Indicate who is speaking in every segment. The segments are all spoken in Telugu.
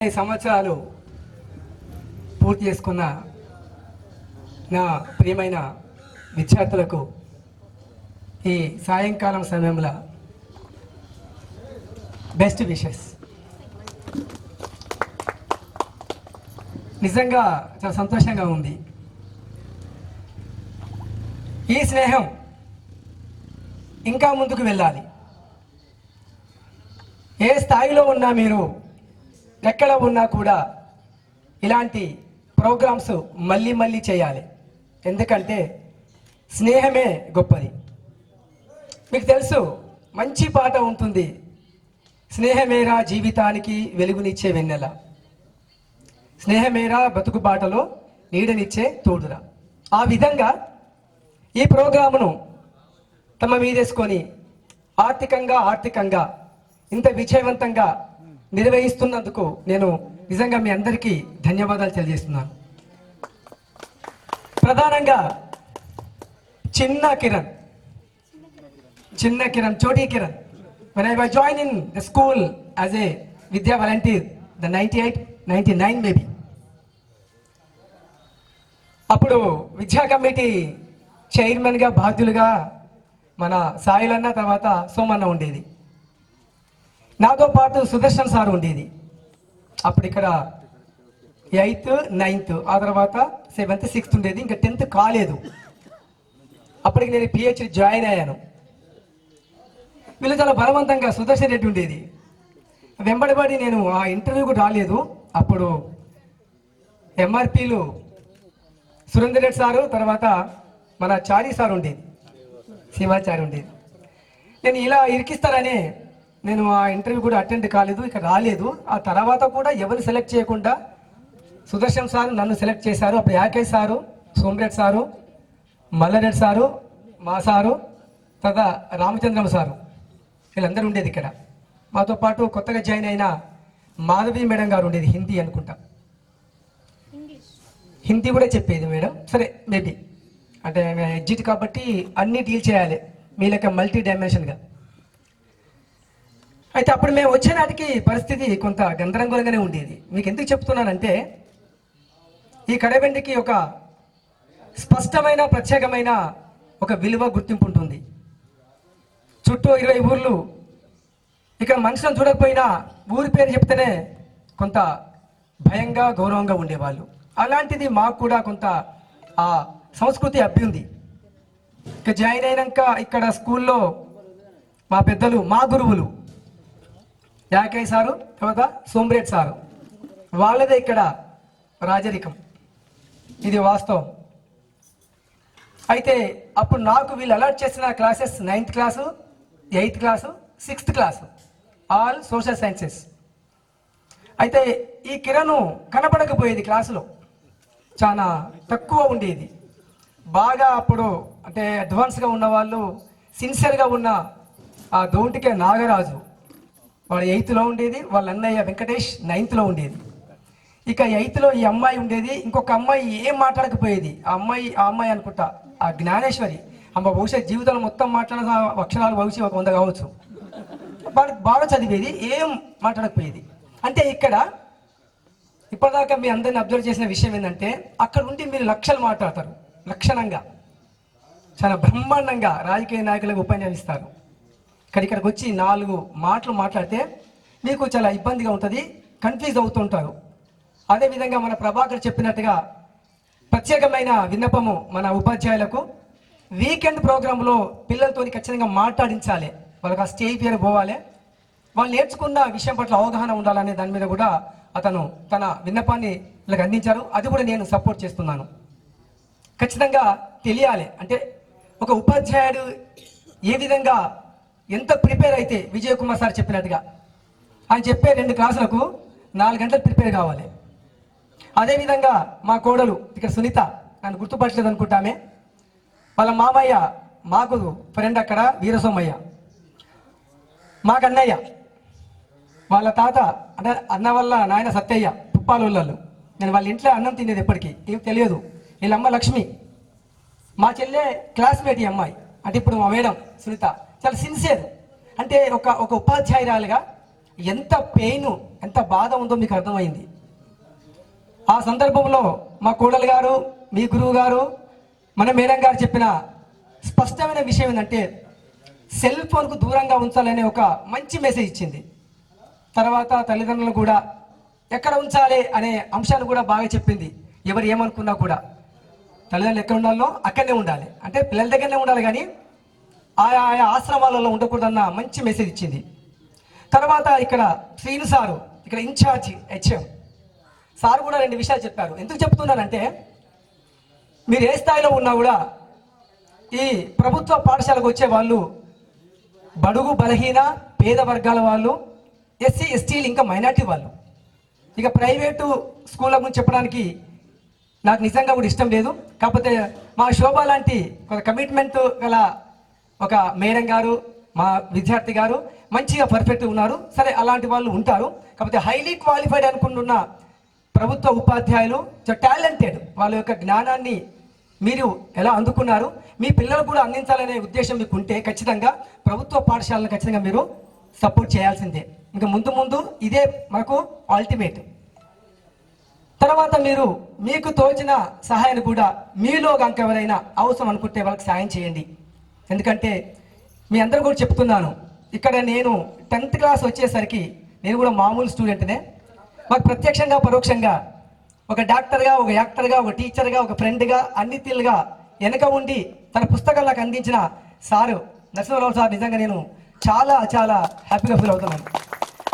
Speaker 1: సంవత్సరాలు పూర్తి చేసుకున్న నా ప్రియమైన విద్యార్థులకు ఈ సాయంకాలం సమయంలో బెస్ట్ విషెస్. నిజంగా చాలా సంతోషంగా ఉంది. ఈ స్నేహం ఇంకా ముందుకు వెళ్ళాలి. ఏ స్థాయిలో ఉన్నా మీరు ఎక్కడ ఉన్నా కూడా ఇలాంటి ప్రోగ్రామ్స్ మళ్ళీ మళ్ళీ చేయాలి. ఎందుకంటే స్నేహమే గొప్పది. మీకు తెలుసు, మంచి పాట ఉంటుంది, స్నేహమేరా జీవితానికి వెలుగునిచ్చే వెన్నెల, స్నేహమేరా బతుకు బాటలో నీడనిచ్చే తోడురా. ఆ విధంగా ఈ ప్రోగ్రామును తమ మీదేసుకొని ఆర్థికంగా ఇంత విజయవంతంగా నిర్వహిస్తున్నందుకు నేను నిజంగా మీ అందరికీ ధన్యవాదాలు తెలియజేస్తున్నాను. ప్రధానంగా చిన్న Kiran చోటీ Kiran, when I was joined in the school as a Vidya volunteer, the 98, 99 maybe, అప్పుడు విద్యా కమిటీ చైర్మన్గా బాధ్యులుగా మన సాయిలన్న తర్వాత సోమన్న ఉండేది. నాతో పాటు సుదర్శన్ సార్ ఉండేది. అప్పుడు ఇక్కడ 8th 9th, ఆ తర్వాత 7th 6th ఉండేది. ఇంకా 10th కాలేదు. అప్పటికి నేను PhD జాయిన్ అయ్యాను. వీళ్ళు చాలా బలవంతంగా సుదర్శన్ రెడ్డి ఉండేది. వెంబడిపడి నేను ఆ ఇంటర్వ్యూకు రాలేదు. అప్పుడు MRPలు సురేందర్ రెడ్డి సారు, తర్వాత మన చారీ సార్ ఉండేది, శివాచారి ఉండేది. నేను ఇలా ఇరికిస్తారని నేను ఆ ఇంటర్వ్యూ కూడా అటెండ్ కాలేదు, ఇక రాలేదు. ఆ తర్వాత కూడా ఎవరు సెలెక్ట్ చేయకుండా సుదర్శన్ సారు నన్ను సెలెక్ట్ చేశారు. అప్పుడు Yakesh sir, Somareddy sir, Mallareddy sir, మా సారు, తర్వాత రామచంద్రం సారు, వీళ్ళందరూ ఉండేది ఇక్కడ. మాతో పాటు కొత్తగా జాయిన్ అయిన మాధవి మేడం గారు ఉండేది, హిందీ అనుకుంటా, హిందీ కూడా చెప్పేది మేడం. సరే, మేబీ అంటే ఎగ్జిట్ కాబట్టి అన్నీ డీల్ చేయాలి మీ లెక్క మల్టీ డైమెన్షన్గా. అయితే అప్పుడు మేము వచ్చే నాటికి పరిస్థితి కొంత గందరగోళంగానే ఉండేది. మీకు ఎందుకు చెప్తున్నానంటే, ఈ కడవెండికి ఒక స్పష్టమైన ప్రత్యేకమైన ఒక విలువ గుర్తింపు ఉంటుంది. చుట్టూ 20 ఊర్లు, ఇక్కడ మనుషులను చూడకపోయినా ఊరి పేరు చెప్తేనే కొంత భయంగా గౌరవంగా ఉండేవాళ్ళు. అలాంటిది మాకు కూడా కొంత ఆ సంస్కృతి అబ్బింది. ఇక జాయిన్ అయినాక ఇక్కడ స్కూల్లో మా పెద్దలు, మా గురువులు యాకయ్య సారు, తర్వాత సోమరెడ్డి సారు, వాళ్ళదే ఇక్కడ రాజరికం, ఇది వాస్తవం. అయితే అప్పుడు నాకు వీళ్ళు అలాట్ చేసిన classes 9th class, 8th class, 6th class, all social sciences. అయితే ఈ కిరణ్ కనపడకపోయేది క్లాసులో, చాలా తక్కువ ఉండేది. బాగా అప్పుడు అంటే అడ్వాన్స్గా ఉన్న వాళ్ళు, సిన్సియర్గా ఉన్న ఆ దౌంటికే నాగరాజు, వాడు 8th ఉండేది, వాళ్ళ అన్నయ్య వెంకటేష్ 9th ఉండేది. ఇక 8th ఈ అమ్మాయి ఉండేది. ఇంకొక అమ్మాయి ఏం మాట్లాడకపోయేది. ఆ అమ్మాయి అనుకుంటా ఆ జ్ఞానేశ్వరి అమ్మ, బహుశా జీవితంలో మొత్తం మాట్లాడిన అక్షరాలు బహుశా 100 కావచ్చు. బాగా చదివేది, ఏం మాట్లాడకపోయేది. అంటే ఇక్కడ ఇప్పటిదాకా మీ అందరిని అబ్జర్వ్ చేసిన విషయం ఏంటంటే, అక్కడ ఉండి మీరు లక్షలు మాట్లాడతారు, లక్షణంగా చాలా బ్రహ్మాండంగా రాజకీయ నాయకులకు ఉపన్యాసిస్తారు. ఇక్కడికి వచ్చి 4 మాటలు మాట్లాడితే మీకు చాలా ఇబ్బందిగా ఉంటుంది, కన్ఫ్యూజ్ అవుతుంటారు. అదేవిధంగా మన ప్రభాకర్ చెప్పినట్టుగా ప్రత్యేకమైన విన్నపము మన ఉపాధ్యాయులకు, వీకెండ్ ప్రోగ్రాంలో పిల్లలతో ఖచ్చితంగా మాట్లాడించాలి, వాళ్ళకి ఆ స్టేజ్ పేరు పోవాలి, వాళ్ళు నేర్చుకున్న విషయం పట్ల అవగాహన ఉండాలనే దాని మీద కూడా అతను తన విన్నపాన్ని వీళ్ళకి అందించారు. అది కూడా నేను సపోర్ట్ చేస్తున్నాను. ఖచ్చితంగా తెలియాలి అంటే ఒక ఉపాధ్యాయుడు ఏ విధంగా ఎంత ప్రిపేర్ అయితే, విజయ్ కుమార్ సార్ చెప్పినట్టుగా ఆయన చెప్పే 2 క్లాసులకు 4 గంటలు ప్రిపేర్ కావాలి. అదేవిధంగా మా కోడలు ఇక్కడ సునీత, నన్ను గుర్తుపట్టలేదు అనుకుంటామే, వాళ్ళ మామయ్య మాకు ఫ్రెండ్ అక్కడ వీరసోమయ్య, మాకు అన్నయ్య, వాళ్ళ తాత అంటే అన్న వల్ల నాయన సత్తయ్య, పుప్పాలు. నేను వాళ్ళ ఇంట్లో అన్నం తినేది ఎప్పటికీ, ఏం తెలియదు. వీళ్ళమ్మ లక్ష్మి, మా చెల్లె క్లాస్మేట్ ఈ అమ్మాయి, అంటే ఇప్పుడు మా మేడం సునీత చాలా సిన్సియర్. అంటే ఒక ఉపాధ్యాయురాలుగా ఎంత పెయిన్ ఎంత బాధ ఉందో మీకు అర్థమైంది. ఆ సందర్భంలో మా కోడలు గారు, మీ గురువు గారు, మన మేడం గారు చెప్పిన స్పష్టమైన విషయం ఏంటంటే సెల్ ఫోన్కు దూరంగా ఉంచాలనే ఒక మంచి మెసేజ్ ఇచ్చింది. తర్వాత తల్లిదండ్రులు కూడా ఎక్కడ ఉంచాలి అనే అంశాన్ని కూడా బాగా చెప్పింది. ఎవరు ఏమనుకున్నా కూడా తల్లిదండ్రులు ఎక్కడ ఉండాలో అక్కడనే ఉండాలి, అంటే పిల్లల దగ్గరనే ఉండాలి, కానీ ఆయా ఆయా ఆశ్రమాలలో ఉండకూడదన్న మంచి మెసేజ్ ఇచ్చింది. తర్వాత ఇక్కడ శ్రీను సారు, ఇక్కడ ఇన్ఛార్జి హెచ్ఎం సార్ కూడా 2 విషయాలు చెప్పారు. ఎందుకు చెప్తున్నానంటే మీరు ఏ స్థాయిలో ఉన్నా కూడా ఈ ప్రభుత్వ పాఠశాలకు వచ్చే వాళ్ళు బడుగు బలహీన పేద వర్గాల వాళ్ళు, ఎస్సీ ఎస్టీలు, ఇంకా మైనార్టీ వాళ్ళు. ఇక ప్రైవేటు స్కూళ్ళ గురించి చెప్పడానికి నాకు నిజంగా కూడా ఇష్టం లేదు. కాకపోతే మా శోభ లాంటి ఒక కమిట్మెంట్ గల ఒక మేడం గారు, మా విద్యార్థి గారు మంచిగా పర్ఫెక్ట్ ఉన్నారు. సరే, అలాంటి వాళ్ళు ఉంటారు. కాకపోతే హైలీ క్వాలిఫైడ్ అనుకుంటున్న ప్రభుత్వ ఉపాధ్యాయులు టాలెంటెడ్, వాళ్ళ యొక్క జ్ఞానాన్ని మీరు ఎలా అందుకున్నారు, మీ పిల్లలు కూడా అందించాలనే ఉద్దేశం మీకు ఉంటే ఖచ్చితంగా ప్రభుత్వ పాఠశాలను ఖచ్చితంగా మీరు సపోర్ట్ చేయాల్సిందే. ఇంకా ముందు ముందు ఇదే మనకు అల్టిమేట్. తర్వాత మీరు మీకు తోచిన సహాయాన్ని కూడా మీలో కనుక ఎవరైనా అవసరం అనుకుంటే వాళ్ళకి సాయం చేయండి. ఎందుకంటే మీ అందరూ కూడా చెప్తున్నాను, ఇక్కడ నేను 10th క్లాస్ వచ్చేసరికి నేను కూడా మామూలు స్టూడెంట్నే. మాకు ప్రత్యక్షంగా పరోక్షంగా ఒక డాక్టర్గా, ఒక యాక్టర్గా, ఒక టీచర్గా, ఒక ఫ్రెండ్గా, అన్ని తీరుగా వెనక ఉండి తన పుస్తకాలు నాకు అందించిన సారు నరసింహరావు సార్ నిజంగా నేను చాలా చాలా హ్యాపీగా ఫీల్ అవుతున్నాను.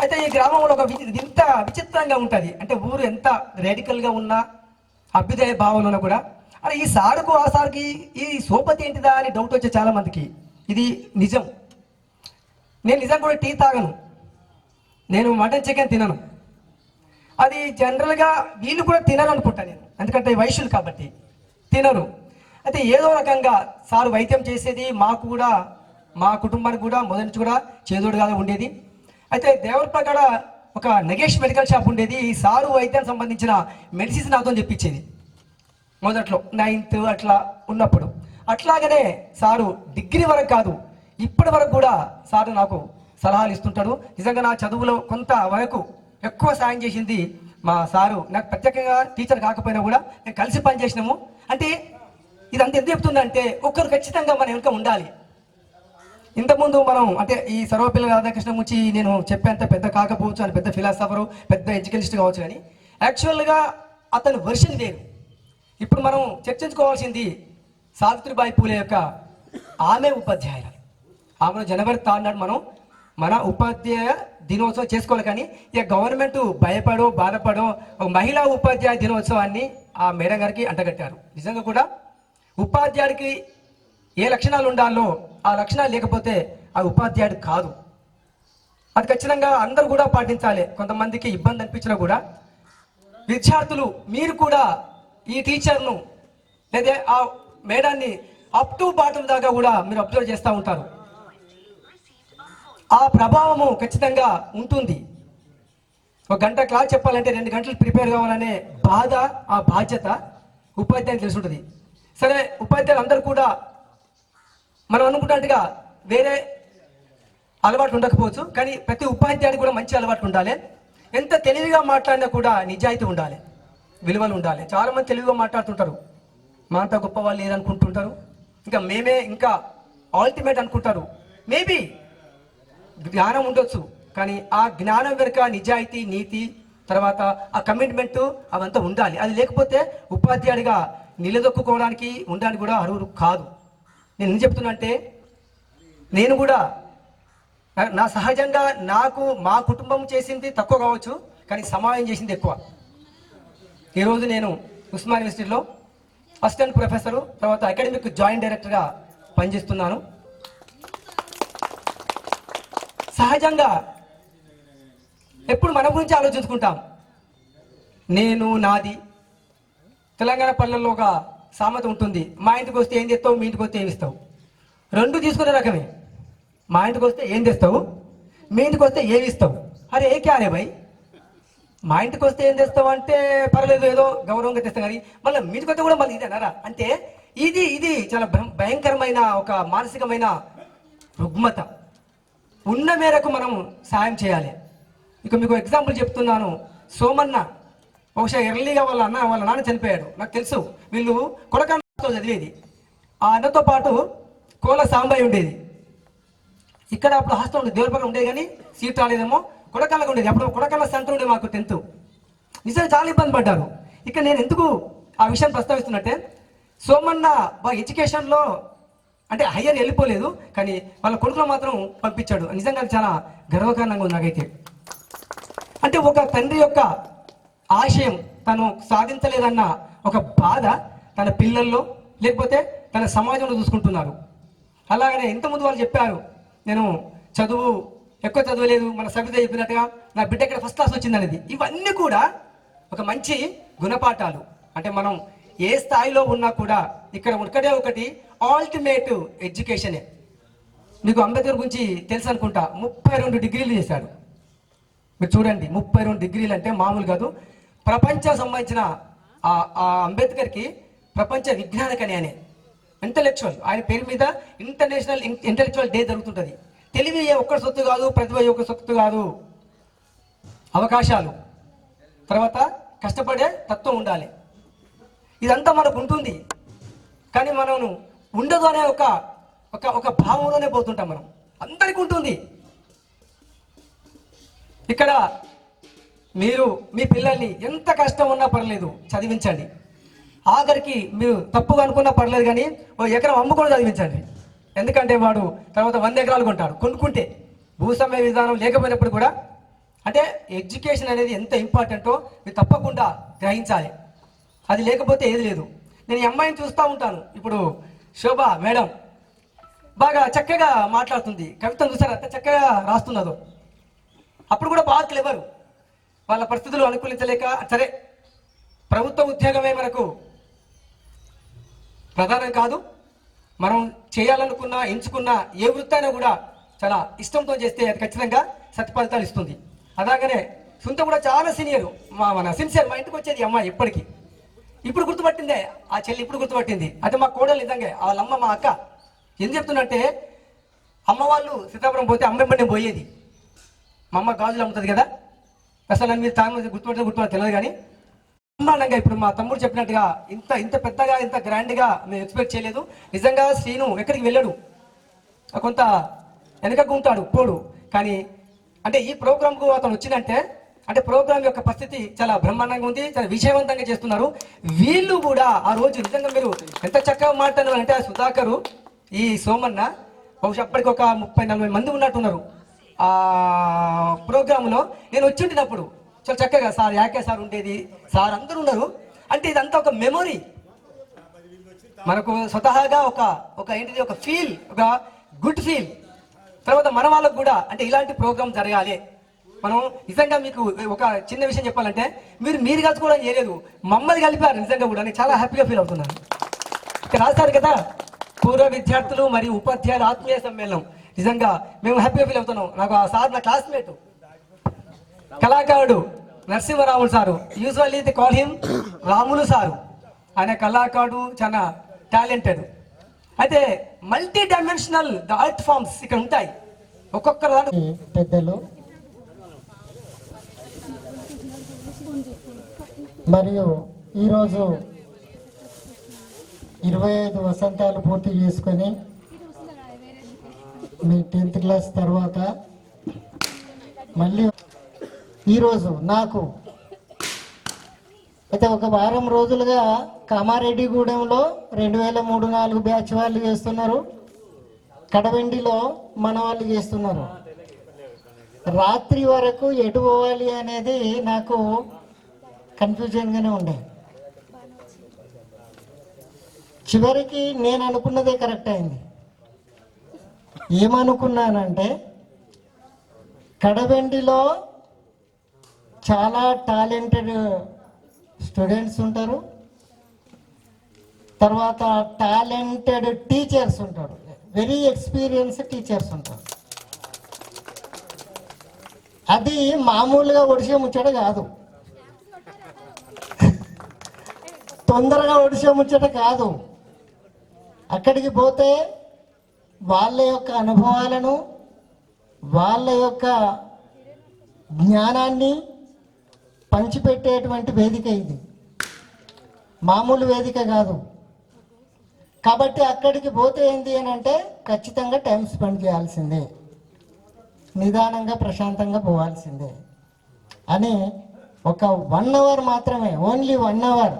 Speaker 1: అయితే ఈ గ్రామంలో ఒక ఇంత విచిత్రంగా ఉంటుంది, అంటే ఊరు ఎంత రేడికల్గా ఉన్నా, అభ్యుదయ భావంలో ఉన్నా కూడా అరే ఈ సారుకు ఆ సార్కి ఈ సోపతి ఏంటిదా అని డౌట్ వచ్చే చాలా మందికి. ఇది నిజం. నేను నిజం కూడా టీ తాగను, నేను మటన్ చికెన్ తినను. అది జనరల్గా వీళ్ళు కూడా తినరు అనుకుంటా నేను, ఎందుకంటే వైశ్యులు కాబట్టి తినరు. అయితే ఏదో రకంగా సారు వైద్యం చేసేది మాకు కూడా, మా కుటుంబానికి కూడా మొదటి నుంచి కూడా చేదోడుగా ఉండేది. అయితే దేవరపగడ ఒక నగేష్ మెడికల్ షాప్ ఉండేది. ఈ సారు వైద్యానికి సంబంధించిన మెడిసిన్స్ నాతో చెప్పించేది మొదట్లో 9th అట్లా ఉన్నప్పుడు. అట్లాగనే సారు డిగ్రీ వరకు కాదు, ఇప్పటి వరకు కూడా సారు నాకు సలహాలు ఇస్తుంటాడు. నిజంగా నా చదువులో కొంత వరకు ఎక్కువ సాయం చేసింది మా సారు. నాకు ప్రత్యేకంగా టీచర్ కాకపోయినా కూడా నేను కలిసి పనిచేసినాము. అంటే ఇదంతా ఎందుకు చెప్తుందంటే ఒక్కరు ఖచ్చితంగా మన వెనుక ఉండాలి. ఇంతకుముందు మనం అంటే ఈ సర్వపల్లి రాధాకృష్ణ గురించి నేను చెప్పేంత పెద్ద కాకపోవచ్చు, అని పెద్ద ఫిలాసఫరు, పెద్ద ఎడ్యుకేషనిస్ట్ కావచ్చు, కానీ యాక్చువల్గా అతని వెర్షన్ వేరు. ఇప్పుడు మనం చర్చించుకోవాల్సింది సావిత్రిబాయి పూలే యొక్క ఆమె ఉపాధ్యాయులు. ఆమెను జనవరి 3 నాడు మనం మన ఉపాధ్యాయ దినోత్సవం చేసుకోవాలి. కానీ ఇక గవర్నమెంట్ భయపడో బాధపడో ఒక మహిళా ఉపాధ్యాయ దినోత్సవాన్ని ఆ మేడం గారికి అంటగట్టారు. నిజంగా కూడా ఉపాధ్యాయుడికి ఏ లక్షణాలు ఉండాలో ఆ లక్షణాలు లేకపోతే ఆ ఉపాధ్యాయుడు కాదు. అది ఖచ్చితంగా అందరూ కూడా పాటించాలి. కొంతమందికి ఇబ్బంది అనిపించినా కూడా విద్యార్థులు మీరు కూడా ఈ టీచర్ను లేదా ఆ మేడాన్ని అప్ టు బాటమ్ దాకా కూడా మీరు అబ్జర్వ్ చేస్తూ ఉంటారు. ఆ ప్రభావము ఖచ్చితంగా ఉంటుంది. ఒక గంట క్లాస్ చెప్పాలంటే 2 గంటలు ప్రిపేర్ కావాలనే బాధ, ఆ బాధ్యత ఉపాధ్యాయులు తెలిసి ఉంటుంది. సరే, ఉపాధ్యాయులు అందరూ కూడా మనం అనుకున్నట్టుగా వేరే అలవాటు ఉండకపోవచ్చు, కానీ ప్రతి ఉపాధ్యాయుడికి కూడా మంచి అలవాటు ఉండాలి. ఎంత తెలివిగా మాట్లాడినా కూడా నిజాయితీ ఉండాలి, విలువలు ఉండాలి. చాలామంది తెలివిగా మాట్లాడుతుంటారు, మా అంతా గొప్ప వాళ్ళు లేదనుకుంటుంటారు, ఇంకా మేమే ఇంకా అల్టిమేట్ అనుకుంటారు. మేబీ జ్ఞానం ఉండొచ్చు, కానీ ఆ జ్ఞానం వెనుక నిజాయితీ, నీతి, తర్వాత ఆ కమిట్మెంట్ అవంతా ఉండాలి. అది లేకపోతే ఉపాధ్యాయుడిగా నిలదొక్కుకోవడానికి ఉండడానికి కూడా అర్హులు కాదు. నేను ఏం చెప్తున్నా అంటే నేను కూడా నా సహజంగా నాకు మా కుటుంబం చేసింది తక్కువ కావచ్చు, కానీ సమాజం చేసింది ఎక్కువ. ఈరోజు నేను ఉస్మానియా యూనివర్సిటీలో అసిస్టెంట్ ప్రొఫెసరు, తర్వాత అకాడమిక్ జాయింట్ డైరెక్టర్గా పనిచేస్తున్నాను. సహజంగా ఎప్పుడు మన గురించి ఆలోచించుకుంటాం. నేను, నాది. తెలంగాణ పల్లెల్లో ఒక సామెత ఉంటుంది, మా ఇంటికి వస్తే ఏం తెస్తావు, మీ ఇంటికి వస్తే ఏమి ఇస్తావు. 2 తీసుకునే రకమే. మా ఇంటికి వస్తే ఏం తెస్తావు, మీ ఇంటికి వస్తే ఏమి ఇస్తావు. అరే ఏ క్యారే భయ్, మా ఇంటికి వస్తే ఏం తెస్తావు అంటే పర్లేదు, ఏదో గౌరవంగా తెస్తాం, కానీ మళ్ళీ మీ ఇంటికి వస్తే కూడా మళ్ళీ ఇదేనారా అంటే ఇది చాలా భయంకరమైన ఒక మానసికమైన రుగ్మత. ఉన్న మేరకు మనం సాయం చేయాలి. ఇక మీకు ఎగ్జాంపుల్ చెప్తున్నాను. సోమన్న బహుశా ఎర్లీగా వాళ్ళ నాన్న చనిపోయాడు. నాకు తెలుసు వీళ్ళు కొడకన్నతో చదివేది. ఆ అన్నతో పాటు కోల సాంబయ్య ఉండేది. ఇక్కడ అప్పుడు హాస్టల్ ఉండేది, దేవులపల్లి ఉండేది, కానీ సీట్ రాలేదేమో. కొడకళ్ళగా ఉండేది. అప్పుడు కొడకళ్ళ సెంటర్ ఉండేది మాకు 10th. నిజంగా చాలా ఇబ్బంది పడ్డారు. ఇక నేను ఎందుకు ఆ విషయం ప్రస్తావిస్తున్నట్టే, సోమన్న ఎడ్యుకేషన్లో అంటే హయ్యర్ వెళ్ళిపోలేదు, కానీ వాళ్ళ కొడుకులో మాత్రం పంపించాడు. నిజంగా చాలా గర్వకారణంగా ఉంది నాకైతే. అంటే ఒక తండ్రి యొక్క ఆశయం తను సాధించలేదన్న ఒక బాధ తన పిల్లల్లో లేకపోతే తన సమాజంలో చూసుకుంటున్నారు. అలాగనే ఇంతకుముందు వాళ్ళు చెప్పారు, నేను ఎక్కువ చదవలేదు, మన సవిత చెప్పినట్టుగా నా బిడ్డ ఇక్కడ ఫస్ట్ క్లాస్ వచ్చింది అనేది. ఇవన్నీ కూడా ఒక మంచి గుణపాఠాలు. అంటే మనం ఏ స్థాయిలో ఉన్నా కూడా ఇక్కడ ఒకటి అల్టిమేట్ ఎడ్యుకేషనే. మీకు అంబేద్కర్ గురించి తెలుసు అనుకుంటా, 32 డిగ్రీలు చేశాడు. మీరు చూడండి, 32 డిగ్రీలు అంటే మామూలు కాదు. ప్రపంచం సంబంధించిన ఆ అంబేద్కర్కి ప్రపంచ విజ్ఞానకని అనే ఇంటలెక్చువల్, ఆయన పేరు మీద ఇంటర్నేషనల్ ఇంటలెక్చువల్ డే జరుగుతుంటుంది. తెలివి ఒక్కరి సొత్తు కాదు, ప్రతిభ ఒక్కరి సొత్తు కాదు. అవకాశాలు, తర్వాత కష్టపడే తత్వం ఉండాలి. ఇదంతా మనకు ఉంటుంది, కానీ మనం ఉండదు అనే ఒక భావంలోనే పోతుంటాం మనం. అందరికీ ఉంటుంది. ఇక్కడ మీరు మీ పిల్లల్ని ఎంత కష్టం ఉన్నా పర్లేదు చదివించండి. ఆఖరికి మీరు తప్పుగా అనుకున్నా పర్లేదు, కానీ ఓ ఎకరం అమ్ముకొని చదివించండి. ఎందుకంటే వాడు తర్వాత 100 ఎకరాలు కొంటాడు. కొనుక్కుంటే భూస్వామ్య విధానం లేకపోయినప్పుడు కూడా అంటే ఎడ్యుకేషన్ అనేది ఎంత ఇంపార్టెంటో మీరు తప్పకుండా గ్రహించాలి. అది లేకపోతే ఏది లేదు. నేను ఈ అమ్మాయిని చూస్తూ ఉంటాను. ఇప్పుడు శోభ మేడం బాగా చక్కగా మాట్లాడుతుంది. కవితను చూసారు అంత చక్కగా రాస్తున్నదో. అప్పుడు కూడా బాగా క్లెవరు. వాళ్ళ పరిస్థితులు అనుకూలించలేక సరే ప్రభుత్వ ఉద్యోగమే మనకు ప్రధానం కాదు. మనం చేయాలనుకున్న ఎంచుకున్న ఏ వృత్తైనా కూడా చాలా ఇష్టంతో చేస్తే అది ఖచ్చితంగా సత్ఫలితాలు ఇస్తుంది. అలాగనే సుంత కూడా చాలా సీనియర్, మన సిన్సియర్. మా ఇంటికి వచ్చేది అమ్మాయి ఇప్పటికీ. ఇప్పుడు గుర్తుపట్టిందే ఆ చెల్లి, ఇప్పుడు గుర్తుపట్టింది. అంటే మా కోడలు నిజంగా వాళ్ళమ్మ మా అక్క. ఎందుకు చెప్తున్నట్టే, అమ్మ వాళ్ళు సీతాపురం పోతే అమ్మ నేను పోయేది. మా అమ్మ గాజులు అమ్ముతుంది కదా, అసలు నన్ను మీరు తాను గుర్తుపట్టిన తెలియదు, కానీ బ్రహ్మాండంగా ఇప్పుడు మా తమ్ముడు చెప్పినట్టుగా ఇంత పెద్దగా ఇంత గ్రాండ్గా మేము ఎక్స్పెక్ట్ చేయలేదు. నిజంగా శ్రీను ఎక్కడికి వెళ్ళాడు, కొంత వెనకకు ఉంటాడు పోడు, కానీ అంటే ఈ ప్రోగ్రామ్కు అతను వచ్చిందంటే అంటే ప్రోగ్రామ్ యొక్క పరిస్థితి చాలా బ్రహ్మాండంగా ఉంది, చాలా విజయవంతంగా చేస్తున్నారు. వీళ్ళు కూడా ఆ రోజు నిజంగా మీరు ఎంత చక్కగా మాట్లాడారు అంటే, ఆ సుధాకరు ఈ సోమన్న బహుశా అప్పటికి ఒక 30-40 మంది ఉన్నట్టున్నారు ఆ ప్రోగ్రాంలో. నేను వచ్చింటినప్పుడు చాలా చక్కగా సార్ యాకే సార్ ఉండేది, సార్ అందరూ ఉన్నారు. అంటే ఇదంతా ఒక మెమొరీ మనకు స్వతహాగా ఒక ఏంటిది ఒక ఫీల్, ఒక గుడ్ ఫీల్. తర్వాత మన వాళ్ళకు కూడా అంటే ఇలాంటి ప్రోగ్రామ్ జరగాలి. మనం నిజంగా మీకు ఒక చిన్న విషయం చెప్పాలంటే, మీరు కలుసుకోవడం చేయలేదు, మమ్మల్ని కలిపారు. నిజంగా కూడా నేను చాలా హ్యాపీగా ఫీల్ అవుతున్నాను. ఇక్కడ రాస్తారు కదా, పూర్వ విద్యార్థులు మరియు ఉపాధ్యాయుల ఆత్మీయ సమ్మేళనం. నిజంగా మేము హ్యాపీగా ఫీల్ అవుతున్నాం. నాకు ఆ సార్ నా క్లాస్మేట్, కళాకారుడు Narasimharamulu sir. Usually they call him Ramulu sir. ఆయన కళాకారుడు, చాలా టాలెంటెడ్. అయితే మల్టీ డైమెన్షనల్ ఆర్ట్ ఫామ్స్ ఇక్కడ ఉంటాయి. ఒక్కొక్కరు
Speaker 2: పెద్దలు మరియు ఈరోజు 25 వసంతాలు పూర్తి చేసుకొని మీ 10th క్లాస్ తర్వాత మళ్ళీ ఈరోజు నాకు అయితే ఒక వారం రోజులుగా కామారెడ్డిగూడెంలో 2003-04 బ్యాచ్ వాళ్ళు చేస్తున్నారు, కడవెండిలో మన వాళ్ళు చేస్తున్నారు. రాత్రి వరకు ఎటు పోవాలి అనేది నాకు కన్ఫ్యూజన్గానే ఉండే. చివరికి నేను అనుకున్నదే కరెక్ట్ అయింది. ఏమనుకున్నానంటే, కడవెండిలో చాలా టాలెంటెడ్ స్టూడెంట్స్ ఉంటారు, తర్వాత టాలెంటెడ్ టీచర్స్ ఉంటారు, వెరీ ఎక్స్పీరియన్స్డ్ టీచర్స్ ఉంటారు. అది మామూలుగా ఒడిసే ముచ్చట కాదు, తొందరగా ఒడిసే ముచ్చట కాదు. అక్కడికి పోతే వాళ్ళ యొక్క అనుభవాలను, వాళ్ళ యొక్క జ్ఞానాన్ని పంచిపెట్టేటువంటి వేదిక ఇది, మామూలు వేదిక కాదు. కాబట్టి అక్కడికి పోతే ఏంటి అని అంటే ఖచ్చితంగా టైం స్పెండ్ చేయాల్సిందే, నిదానంగా ప్రశాంతంగా పోవాల్సిందే అని ఒక 1 అవర్ మాత్రమే, ఓన్లీ 1 అవర్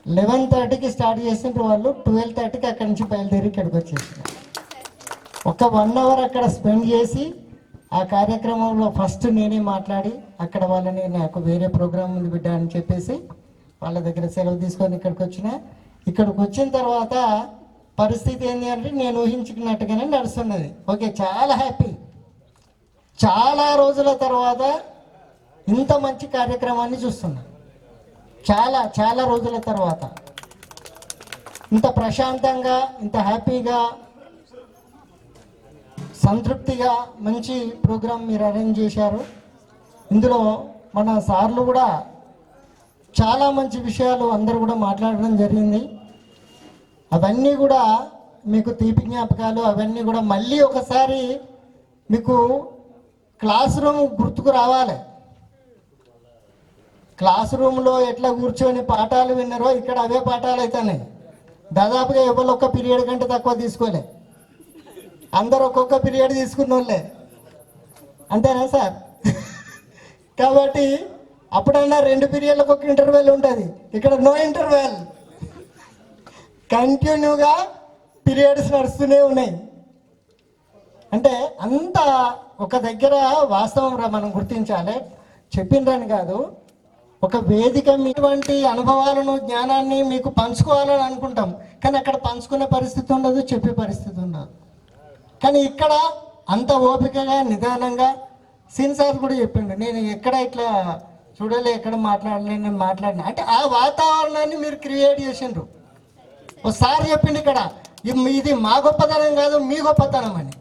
Speaker 2: 11:30కి స్టార్ట్ చేసిన వాళ్ళు 12:30కి అక్కడి నుంచి బయలుదేరి ఇక్కడికి వచ్చేసారు. ఒక 1 అవర్ అక్కడ స్పెండ్ చేసి ఆ కార్యక్రమంలో ఫస్ట్ నేనే మాట్లాడి అక్కడ వాళ్ళని నాకు వేరే ప్రోగ్రామ్ ఉంది బిడ్డ అని చెప్పేసి వాళ్ళ దగ్గర సెలవు తీసుకొని ఇక్కడికి వచ్చిన. ఇక్కడికి వచ్చిన తర్వాత పరిస్థితి ఏంటి అంటే నేను ఊహించుకున్నట్టుగానే నడుస్తున్నది. ఓకే, చాలా హ్యాపీ. చాలా రోజుల తర్వాత ఇంత మంచి కార్యక్రమాన్ని చూస్తున్నా. చాలా చాలా రోజుల తర్వాత ఇంత ప్రశాంతంగా, ఇంత హ్యాపీగా, సంతృప్తిగా మంచి ప్రోగ్రాం మీరు అరేంజ్ చేశారు. ఇందులో మన సార్లు కూడా చాలా మంచి విషయాలు అందరూ కూడా మాట్లాడడం జరిగింది. అవన్నీ కూడా మీకు తీపి జ్ఞాపకాలు. అవన్నీ కూడా మళ్ళీ ఒకసారి మీకు క్లాస్ రూమ్ గుర్తుకు రావాలి. క్లాస్ రూమ్లో ఎట్లా కూర్చొని పాఠాలు విన్నారో ఇక్కడ అవే పాఠాలు అవుతున్నాయి. దాదాపుగా ఎవరు ఒక్క పీరియడ్ కంటే తక్కువ తీసుకోలే, అందరు ఒక్కొక్క పీరియడ్ తీసుకున్న వాళ్ళే, అంతేనా సార్? కాబట్టి అప్పుడన్నా 2 పీరియడ్లకు ఒక ఇంటర్వెల్ ఉంటుంది, ఇక్కడ నో ఇంటర్వెల్, కంటిన్యూగా పీరియడ్స్ నడుస్తూనే ఉన్నాయి. అంటే అంత ఒక దగ్గర వాస్తవం మనం గుర్తించాలి, చెప్పిండ్రని కాదు. ఒక వేదిక ఇటువంటి అనుభవాలను, జ్ఞానాన్ని మీకు పంచుకోవాలని అనుకుంటాం, కానీ అక్కడ పంచుకునే పరిస్థితి ఉండదు, చెప్పే పరిస్థితి ఉండదు. కానీ ఇక్కడ అంత ఓపికగా, నిదానంగా సీన్ సార్ కూడా చెప్పిండు, నేను ఎక్కడ ఇట్లా చూడలే, ఎక్కడ మాట్లాడలే, నేను మాట్లాడినా అంటే ఆ వాతావరణాన్ని మీరు క్రియేట్ చేసిండ్రు. ఒకసారి చెప్పిండు ఇక్కడ, ఇది మా గొప్పతనం కాదు, మీ గొప్పతనం అని.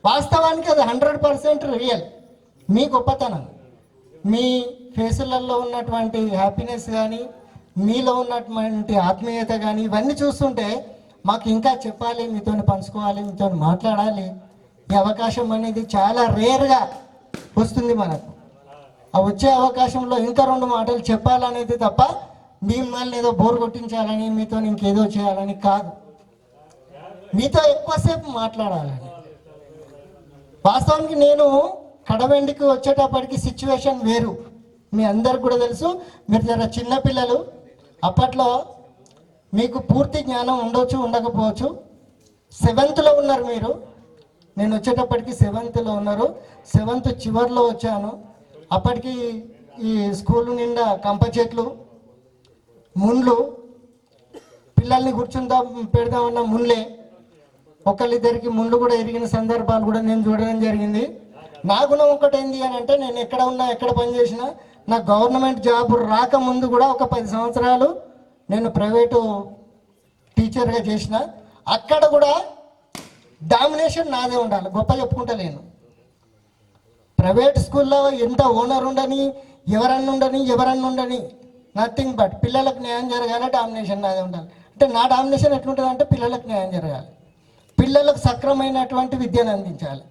Speaker 2: వాస్తవానికి అది 100% రియల్. మీ గొప్పతనం, మీ ఫేసులలో ఉన్నటువంటి హ్యాపీనెస్ కానీ, మీలో ఉన్నటువంటి ఆత్మీయత కానీ, ఇవన్నీ చూస్తుంటే మాకు ఇంకా చెప్పాలి, మీతో పంచుకోవాలి, మీతో మాట్లాడాలి. ఈ అవకాశం అనేది చాలా రేర్గా వస్తుంది మనకు. ఆ వచ్చే అవకాశంలో ఇంకా 2 మాటలు చెప్పాలనేది తప్ప మిమ్మల్ని ఏదో బోర్ కొట్టించాలని, మీతో ఇంకేదో చేయాలని కాదు, మీతో ఎక్కువసేపు మాట్లాడాలని. వాస్తవానికి నేను కడవెండికి వచ్చేటప్పటికి సిచ్యువేషన్ వేరు, మీ అందరికి కూడా తెలుసు. మీరు జర చిన్నపిల్లలు, అప్పట్లో మీకు పూర్తి జ్ఞానం ఉండొచ్చు, ఉండకపోవచ్చు. 7th ఉన్నారు మీరు, నేను వచ్చేటప్పటికి 7th ఉన్నారు. 7th చివరిలో వచ్చాను. అప్పటికి ఈ స్కూల్ నిండా కంప చెట్లు, ముండ్లు, పిల్లల్ని కూర్చుందాం పెడదామన్న ముండ్లే, ఒకళ్ళిద్దరికి ముండ్లు కూడా ఎరిగిన సందర్భాలు కూడా నేను చూడడం జరిగింది. నా గుణం ఒకటి ఏంటి అని అంటే, నేను ఎక్కడ ఉన్నా, ఎక్కడ పనిచేసినా, నా గవర్నమెంట్ జాబ్ రాకముందు కూడా ఒక 10 సంవత్సరాలు నేను ప్రైవేటు టీచర్గా చేసిన. అక్కడ కూడా డామినేషన్ నాదే ఉండాలి, గొప్ప చెప్పుకుంటలేను. ప్రైవేట్ స్కూల్లో ఎంత ఓనర్ ఉండని, ఎవరన్నా ఉండని, నథింగ్ బట్ పిల్లలకు న్యాయం జరగాలి, డామినేషన్ నాదే ఉండాలి. అంటే నా డామినేషన్ ఎట్లుంటుంది అంటే, పిల్లలకు న్యాయం జరగాలి, పిల్లలకు సక్రమైనటువంటి విద్యను అందించాలి.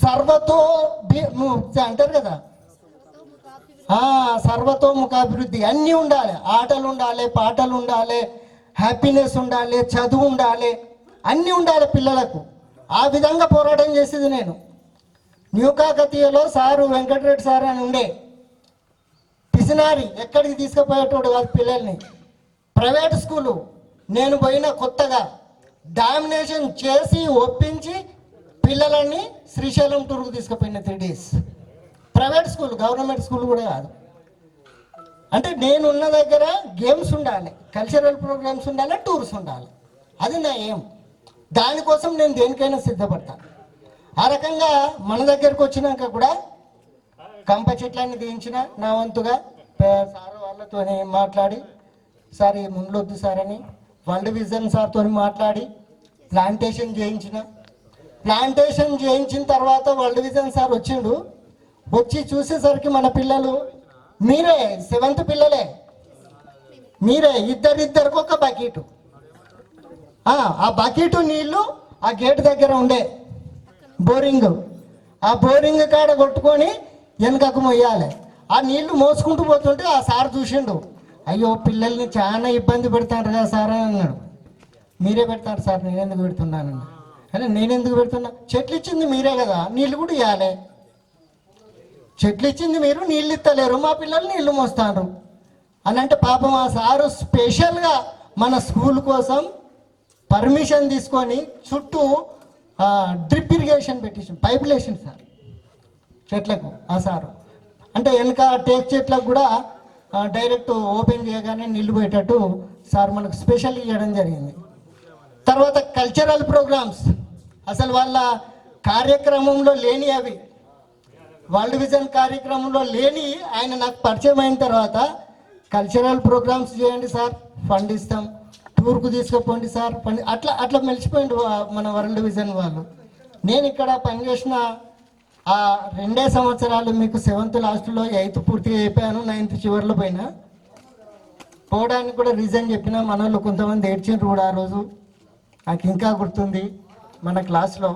Speaker 2: సర్వతో అంటారు కదా, సర్వతోముఖాభివృద్ధి అన్నీ ఉండాలి. ఆటలు ఉండాలి, పాటలు ఉండాలి, హ్యాపీనెస్ ఉండాలి, చదువు ఉండాలి, అన్నీ ఉండాలి పిల్లలకు. ఆ విధంగా పోరాటం చేసేది నేను. న్యూ కాకతీయలో సారు వెంకటరెడ్డి సార్ అని ఉండే, పిసినారి, ఎక్కడికి తీసుకుపోయేటోడు కాదు పిల్లల్ని. ప్రైవేట్ స్కూలు నేను పోయిన కొత్తగా డామినేషన్ చేసి ఒప్పించి పిల్లలని శ్రీశైలం టూర్కు తీసుకుపోయిన 3 days. Private school, government school కూడా కాదు. అంటే నేనున్న దగ్గర గేమ్స్ ఉండాలి, కల్చరల్ ప్రోగ్రామ్స్ ఉండాలి, టూర్స్ ఉండాలి, అది నా ఏం. దానికోసం నేను దేనికైనా సిద్ధపడతాను. ఆ రకంగా మన దగ్గరకు వచ్చినాక కూడా కంప చెట్లన్నీ దించిన నా వంతుగా సార్ వాళ్ళతో మాట్లాడి, సార్ ఈ ముందొద్దు సార్ అని వరల్డ్ విజన్ సార్తో మాట్లాడి ప్లాంటేషన్ చేయించిన. ప్లాంటేషన్ చేయించిన తర్వాత వరల్డ్ విజన్ సార్ వచ్చిండు. వచ్చి చూసేసరికి మన పిల్లలు, మీరే 7th పిల్లలే, మీరే ఇద్దరికి ఒక బకెట్, ఆ బకెట్ నీళ్లు ఆ గేట్ దగ్గర ఉండే బోరింగ్, ఆ బోరింగ్ కాడ కొట్టుకొని వెనకకు మొయ్యాలి. ఆ నీళ్లు మోసుకుంటూ పోతుంటే ఆ సార్ చూసిండు, అయ్యో పిల్లల్ని చాలా ఇబ్బంది పెడతారు కదా సార్ అని అన్నాడు. మీరే పెడతారు సార్, నేను ఎందుకు పెడుతున్నాను అని. నేను ఎందుకు పెడుతున్నా, చెట్లు ఇచ్చింది మీరే కదా, నీళ్ళు కూడా ఇవ్వాలి. చెట్లు ఇచ్చింది మీరు, నీళ్ళు ఇస్తలేరు, మా పిల్లలు నీళ్లు మోస్తారు అని అంటే పాపం ఆ సారు స్పెషల్గా మన స్కూల్ కోసం పర్మిషన్ తీసుకొని చుట్టూ డ్రిప్ ఇరిగేషన్ పెట్టించాం, పైపులు వేసింది సార్ చెట్లకు. ఆ సారు అంటే వెనక టేక్ చెట్లకు కూడా డైరెక్ట్ ఓపెన్ చేయగానే నీళ్లు పోయేటట్టు సార్ మనకు స్పెషల్ ఇవ్వడం జరిగింది. తర్వాత కల్చరల్ ప్రోగ్రామ్స్ అసలు వాళ్ళ కార్యక్రమంలో లేని, అవి వరల్డ్ విజన్ కార్యక్రమంలో లేని ఆయన నాకు పరిచయం అయిన తర్వాత కల్చరల్ ప్రోగ్రామ్స్ చేయండి సార్, ఫండ్ ఇస్తాం, టూర్కు తీసుకుపోండి సార్ ఫండ్, అట్లా అట్లా మెలిచిపోయింది మన వరల్డ్ విజన్ వాళ్ళు. నేను ఇక్కడ పనిచేసిన ఆ 2 సంవత్సరాలు మీకు 7th లాస్ట్లో 8th పూర్తిగా అయిపోయాను, 9th చివరిలో పోవడానికి కూడా రీజన్ చెప్పిన. మన వాళ్ళు కొంతమంది ఏడ్చిండ్రు కూడా ఆ రోజు, నాకు ఇంకా గుర్తుంది. మన క్లాస్లో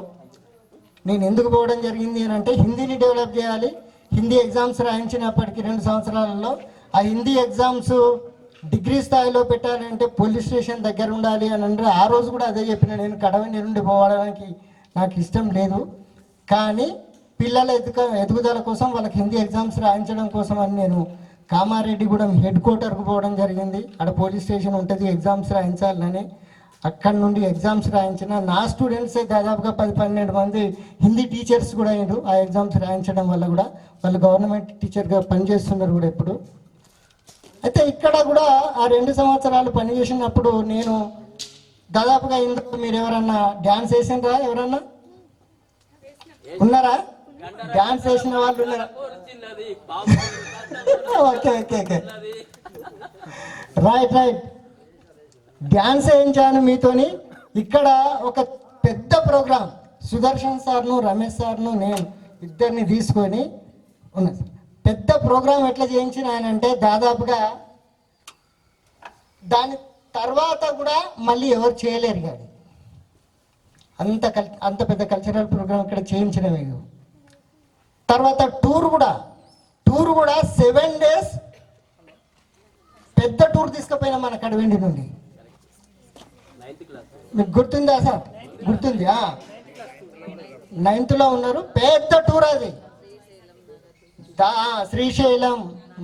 Speaker 2: నేను ఎందుకు పోవడం జరిగింది అని అంటే హిందీని డెవలప్ చేయాలి. హిందీ ఎగ్జామ్స్ రాయించినప్పటికీ 2 సంవత్సరాలలో ఆ హిందీ ఎగ్జామ్స్ డిగ్రీ స్థాయిలో పెట్టాలంటే పోలీస్ స్టేషన్ దగ్గర ఉండాలి అని అంటే ఆ రోజు కూడా అదే చెప్పిన. నేను కడవని నుండి పోవడానికి నాకు ఇష్టం లేదు, కానీ పిల్లల ఎదుగుదల కోసం వాళ్ళకి హిందీ ఎగ్జామ్స్ రాయించడం కోసం అని నేను కామారెడ్డిగూడెం హెడ్ క్వార్టర్కు పోవడం జరిగింది. అక్కడ పోలీస్ స్టేషన్ ఉంటుంది, ఎగ్జామ్స్ రాయించాలని. అక్కడి నుండి ఎగ్జామ్స్ రాయించిన నా స్టూడెంట్సే దాదాపుగా 10-12 మంది హిందీ టీచర్స్ కూడా అయ్యారు ఆ ఎగ్జామ్స్ రాయించడం వల్ల. కూడా వాళ్ళు గవర్నమెంట్ టీచర్గా పనిచేస్తున్నారు కూడా ఇప్పుడు. అయితే ఇక్కడ కూడా ఆ 2 సంవత్సరాలు పనిచేసినప్పుడు నేను దాదాపుగా ఇందులో మీరు ఎవరన్నా డ్యాన్స్ వేసినరా, ఎవరన్నా ఉన్నారా? డ్యాన్స్ వేసిన వాళ్ళు ఉన్నారా? Okay okay okay, right right. Dance వేయించాను మీతోని. ఇక్కడ ఒక పెద్ద ప్రోగ్రాం సుదర్శన్ సార్ను, రమేష్ సార్ను, నేను ఇద్దరిని తీసుకొని ఉన్నది. పెద్ద ప్రోగ్రాం ఎట్లా చేయించిన ఆయన అంటే దాదాపుగా దాని తర్వాత కూడా మళ్ళీ ఎవరు చేయలేరు కానీ అంత పెద్ద కల్చరల్ ప్రోగ్రాం ఇక్కడ చేయించినవి. తర్వాత టూర్ కూడా 7 days పెద్ద టూర్ తీసుకుపోయినా మన కడవెండి నుండి. మీకు గుర్తుందా సార్? గుర్తుంది. 9th లో ఉన్నారు, పెద్ద టూర్ అది. శ్రీశైలం,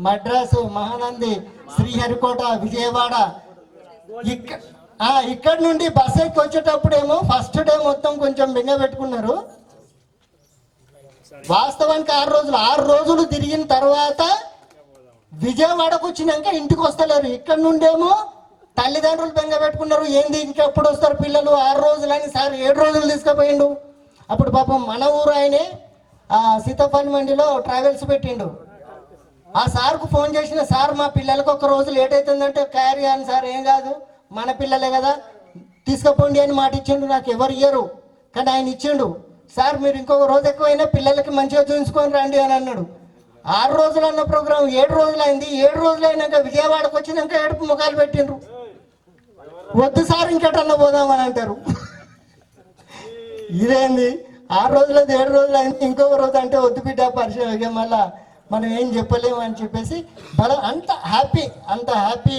Speaker 2: మద్రాసు, మహానంది, శ్రీహరికోట, విజయవాడ. ఇక్కడ నుండి బస్ ఎక్కి వచ్చేటప్పుడేమో ఫస్ట్ డే మొత్తం కొంచెం బెంగ పెట్టుకున్నారు. వాస్తవానికి 6 రోజులు తిరిగిన తర్వాత విజయవాడకు వచ్చినాక ఇంటికి వస్తలేరు. ఇక్కడ నుండేమో తల్లిదండ్రులు బెంగ పెట్టుకున్నారు, ఏంది ఇంకెప్పుడు వస్తారు పిల్లలు, 6 రోజులని. సార్ 7 రోజులు తీసుకుపోయిండు. అప్పుడు పాపం మన ఊరు ఆయనే సీతాఫల్ మండిలో ట్రావెల్స్ పెట్టిండు. ఆ సార్కు ఫోన్ చేసిన, సార్ మా పిల్లలకు 1 రోజు లేట్ అవుతుందంటే, క్యారీ అని సార్, ఏం కాదు మన పిల్లలే కదా తీసుకుపోండి అని మాట ఇచ్చిండు. నాకు ఎవరు ఇయ్యరు కానీ ఆయన ఇచ్చిండు. సార్ మీరు ఇంకొక రోజు ఎక్కువైనా పిల్లలకి మంచిగా చూసుకొని రండి అని అన్నాడు. 6 రోజులు అన్న ప్రోగ్రాం 7 రోజులు అయింది. 7 రోజులు అయినాక విజయవాడకు వచ్చినాక ఏడుపు ముఖాలు పెట్టిండ్రు. వద్దు సార్ ఇంకెటన్నా పోదామని అంటారు. ఇదేంది 6 రోజులది 7 రోజులు అయింది, ఇంకొక రోజు అంటే వద్దు బిడ్డ పరిచయం, మళ్ళా మనం ఏం చెప్పలేము అని చెప్పేసి అంత హ్యాపీ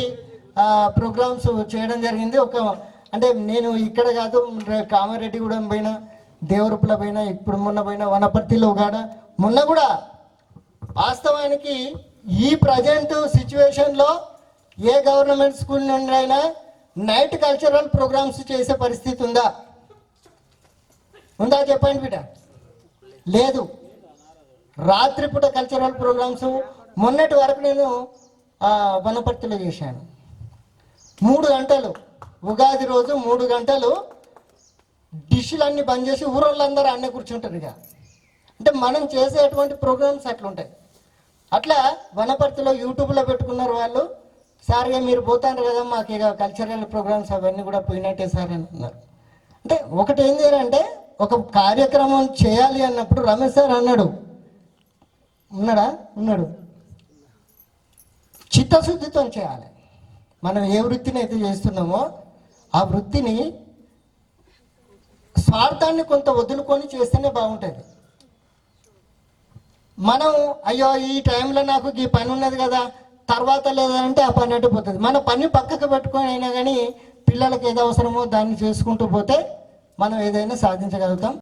Speaker 2: ప్రోగ్రామ్స్ చేయడం జరిగింది. అంటే నేను ఇక్కడ కాదు, కామారెడ్డిగూడెం పోయినా, దేవరూపల పోయినా, ఇప్పుడు మొన్న పోయినా, వనపర్తిలో మొన్న కూడా. వాస్తవానికి ఈ ప్రజెంట్ సిచ్యువేషన్లో ఏ గవర్నమెంట్ స్కూల్ నుండి అయినా నైట్ కల్చరల్ ప్రోగ్రామ్స్ చేసే పరిస్థితి ఉందా చెప్పండి బిడ్డ? లేదు. రాత్రిపూట కల్చరల్ ప్రోగ్రామ్స్ మొన్నటి వరకు నేను వనపర్తిలో చేశాను. 3 గంటలు, ఉగాది రోజు 3 గంటలు డిష్లన్నీ బంద్ చేసి ఊరోళ్ళందరూ అన్నీ కూర్చుంటారు. ఇక అంటే మనం చేసేటువంటి ప్రోగ్రామ్స్ అట్లుంటాయి. అట్లా వనపర్తిలో యూట్యూబ్లో పెట్టుకున్నారు వాళ్ళు. సార్ మీరు పోతారు కదా, మాకు ఇక కల్చరల్ ప్రోగ్రామ్స్ అవన్నీ కూడా పోయినట్టే సార్ అంటున్నారు. అంటే ఒకటి ఏంటి అంటే, ఒక కార్యక్రమం చేయాలి అన్నప్పుడు రమేష్ సార్ అన్నాడు, ఉన్నాడు, చిత్తశుద్ధితో చేయాలి. మనం ఏ వృత్తిని అయితే చేస్తున్నామో ఆ వృత్తిని స్వార్థాన్ని కొంత వదులుకొని చేస్తేనే బాగుంటుంది. మనం అయ్యో ఈ టైంలో నాకు ఈ పని ఉన్నది కదా తర్వాత లేదంటే ఆ పని అటు పోతుంది. మన పని పక్కకు పెట్టుకొని అయినా కానీ పిల్లలకి ఏదో అవసరమో దాన్ని చేసుకుంటూ పోతే మనం ఏదైనా సాధించగలుగుతాం.